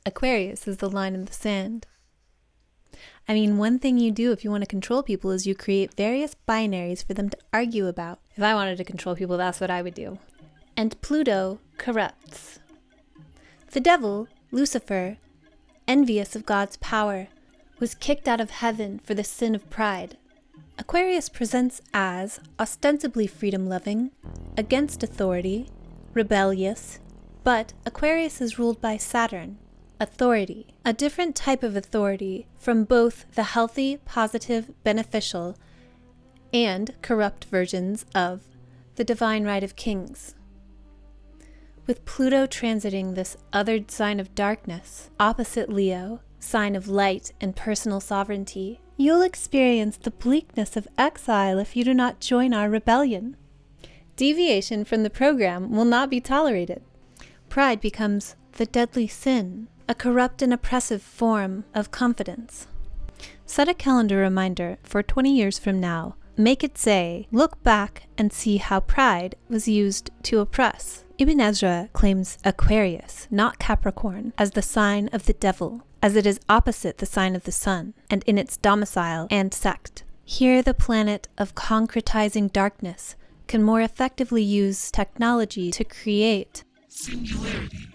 Aquarius is the line in the sand. I mean, one thing you do if you want to control people is you create various binaries for them to argue about. If I wanted to control people, that's what I would do. And Pluto corrupts. The devil, Lucifer, envious of God's power, was kicked out of heaven for the sin of pride. Aquarius presents as ostensibly freedom-loving, against authority, rebellious, but Aquarius is ruled by Saturn, authority, a different type of authority from both the healthy, positive, beneficial, and corrupt versions of the divine right of kings. With Pluto transiting this othered sign of darkness, opposite Leo, sign of light and personal sovereignty, you'll experience the bleakness of exile if you do not join our rebellion. Deviation from the program will not be tolerated. Pride becomes the deadly sin, a corrupt and oppressive form of confidence. Set a calendar reminder for 20 years from now. Make it say, look back and see how pride was used to oppress. Ibn Ezra claims Aquarius, not Capricorn, as the sign of the devil, as it is opposite the sign of the sun, and in its domicile and sect. Here the planet of concretizing darkness can more effectively use technology to create singularity.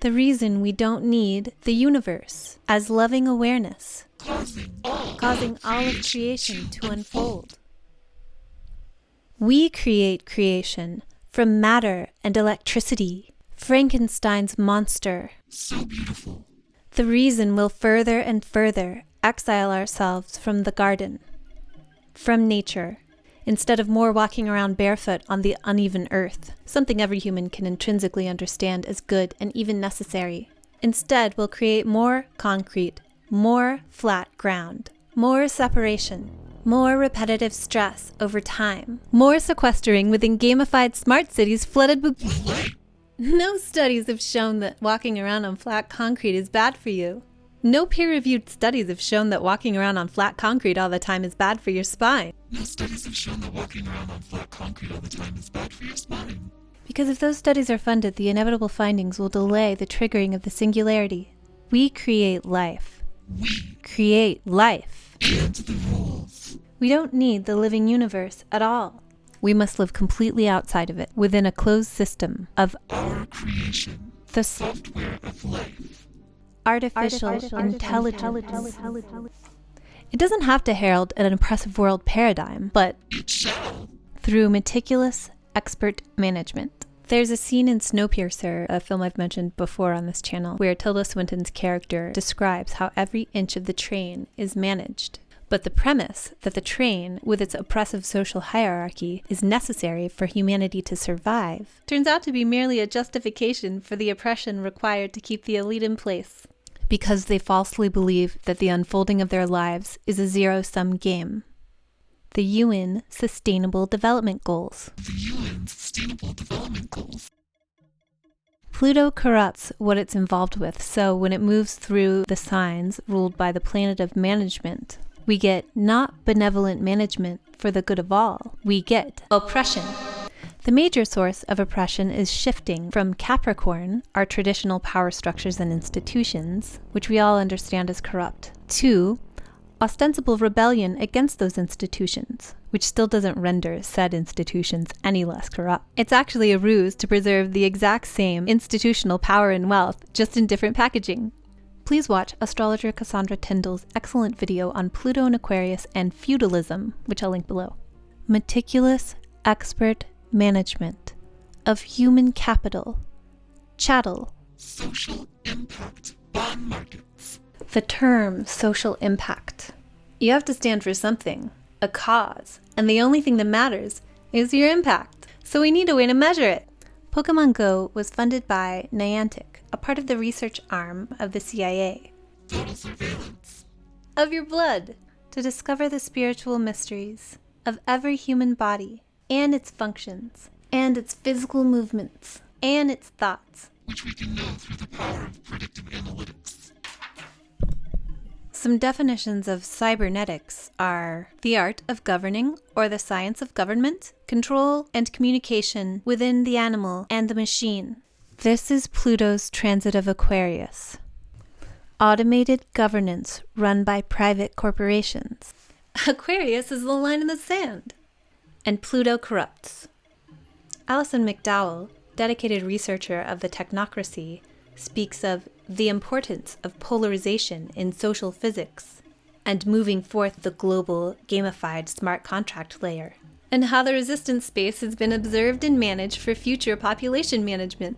The reason we don't need the universe as loving awareness, causing all of creation to unfold. We create creation from matter and electricity, Frankenstein's monster. So beautiful. The reason we'll further and further exile ourselves from the garden, from nature, instead of more walking around barefoot on the uneven earth, something every human can intrinsically understand as good and even necessary. Instead, we'll create more concrete, more flat ground, more separation, more repetitive stress over time, more sequestering within gamified smart cities flooded with... No studies have shown that walking around on flat concrete is bad for you. No peer-reviewed studies have shown that walking around on flat concrete all the time is bad for your spine. No studies have shown that walking around on flat concrete all the time is bad for your spine. Because if those studies are funded, the inevitable findings will delay the triggering of the singularity. We create life. We create life. and the rules. We don't need the living universe at all. We must live completely outside of it, within a closed system of Our creation. the Software of life. artificial intelligence. It doesn't have to herald an oppressive world paradigm, but It shall. through meticulous expert management. There's a scene in Snowpiercer, a film I've mentioned before on this channel, where Tilda Swinton's character describes how every inch of the train is managed. But the premise that the train, with its oppressive social hierarchy, is necessary for humanity to survive, turns out to be merely a justification for the oppression required to keep the elite in place, because they falsely believe that the unfolding of their lives is a zero-sum game. The UN Sustainable Development Goals. The UN Sustainable Development Goals. Pluto corrupts what it's involved with, so when it moves through the signs ruled by the planet of management, we get not benevolent management for the good of all. We get oppression. The major source of oppression is shifting from Capricorn, our traditional power structures and institutions, which we all understand as corrupt, to ostensible rebellion against those institutions, which still doesn't render said institutions any less corrupt. It's actually a ruse to preserve the exact same institutional power and wealth, just in different packaging. Please watch astrologer Cassandra Tyndall's excellent video on Pluto and Aquarius and feudalism, which I'll link below. Meticulous, expert management of human capital, chattel. Social impact bond markets. The term social impact. You have to stand for something, a cause, and the only thing that matters is your impact. So we need a way to measure it. Pokemon Go was funded by Niantic, a part of the research arm of the CIA. Total surveillance. Of your blood, to discover the spiritual mysteries of every human body, and its functions, and its physical movements, and its thoughts. Which we can know through the power of predictive analytics. Some definitions of cybernetics are the art of governing or the science of government, control, and communication within the animal and the machine. This is Pluto's transit of Aquarius. automated governance run by private corporations. Aquarius is the line in the sand. And Pluto corrupts. Alison McDowell, dedicated researcher of the technocracy, speaks of the importance of polarization in social physics and moving forth the global gamified smart contract layer, and how the resistance space has been observed and managed for future population management.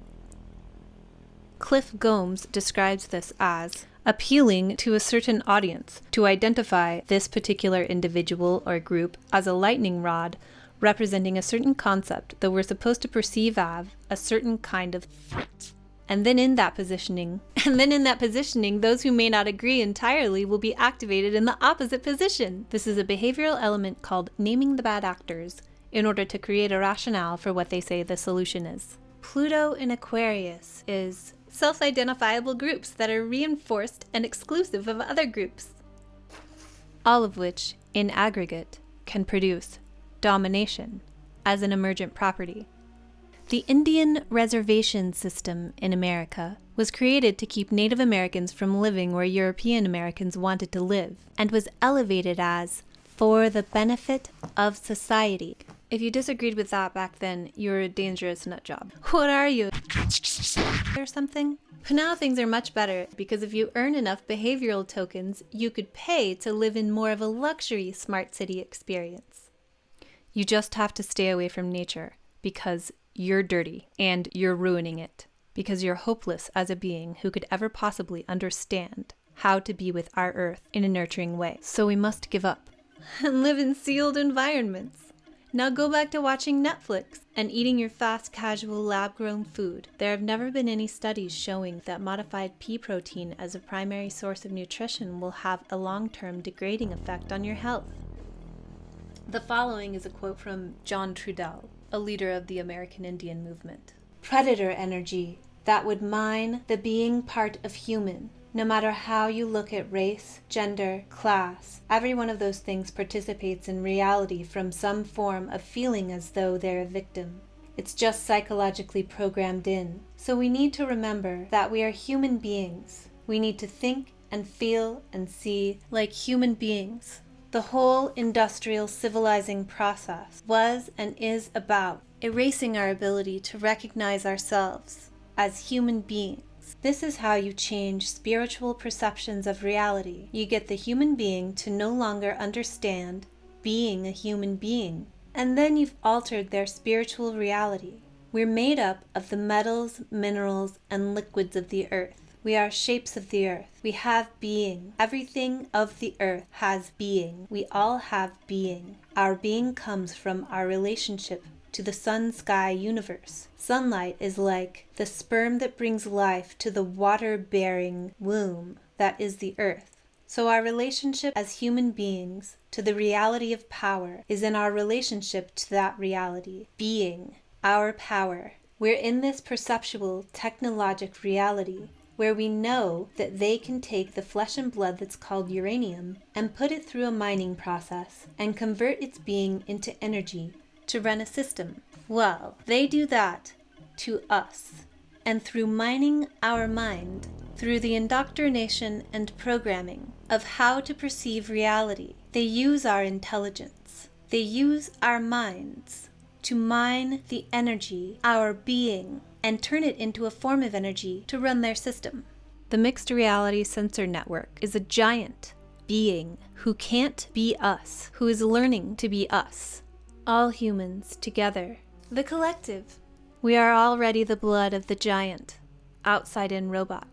Cliff Gomes describes this as appealing to a certain audience to identify this particular individual or group as a lightning rod representing a certain concept that we're supposed to perceive as a certain kind of threat. And then in that positioning, those who may not agree entirely will be activated in the opposite position. This is a behavioral element called naming the bad actors in order to create a rationale for what they say the solution is. Pluto in Aquarius is self-identifiable groups that are reinforced and exclusive of other groups, all of which, in aggregate, can produce domination as an emergent property. The Indian reservation system in America was created to keep Native Americans from living where European Americans wanted to live, and was elevated as for the benefit of society. If you disagreed with that back then, you're a dangerous nutjob. What are you, Against society. or something? But now things are much better, because if you earn enough behavioral tokens, you could pay to live in more of a luxury smart city experience. You just have to stay away from nature, because you're dirty, and you're ruining it, because you're hopeless as a being who could ever possibly understand how to be with our Earth in a nurturing way. So we must give up and live in sealed environments. Now go back to watching Netflix and eating your fast casual lab-grown food. There have never been any studies showing that modified pea protein as a primary source of nutrition will have a long-term degrading effect on your health. The following is a quote from John Tyndall, a leader of the American Indian movement. Predator energy that would mine the being part of human. No matter how you look at race, gender, class, every one of those things participates in reality from some form of feeling as though they're a victim. It's just psychologically programmed in. So we need to remember that we are human beings. We need to think and feel and see like human beings. The whole industrial civilizing process was and is about erasing our ability to recognize ourselves as human beings. This is how you change spiritual perceptions of reality. You get the human being to no longer understand being a human being, and then you've altered their spiritual reality. We're made up of the metals, minerals, and liquids of the earth. We are shapes of the earth. We have being. Everything of the earth has being. We all have being. Our being comes from our relationship to the sun-sky universe. Sunlight is like the sperm that brings life to the water-bearing womb that is the earth. So our relationship as human beings to the reality of power is in our relationship to that reality. Being, our power. We're in this perceptual, technologic reality where we know that they can take the flesh and blood that's called uranium and put it through a mining process and convert its being into energy to run a system. Well, they do that to us. And through mining our mind, through the indoctrination and programming of how to perceive reality, they use our intelligence. They use our minds to mine the energy, our being, and turn it into a form of energy to run their system. The Mixed Reality Sensor Network is a giant being who can't be us, who is learning to be us. All humans together. The collective. We are already the blood of the giant, outside-in robot.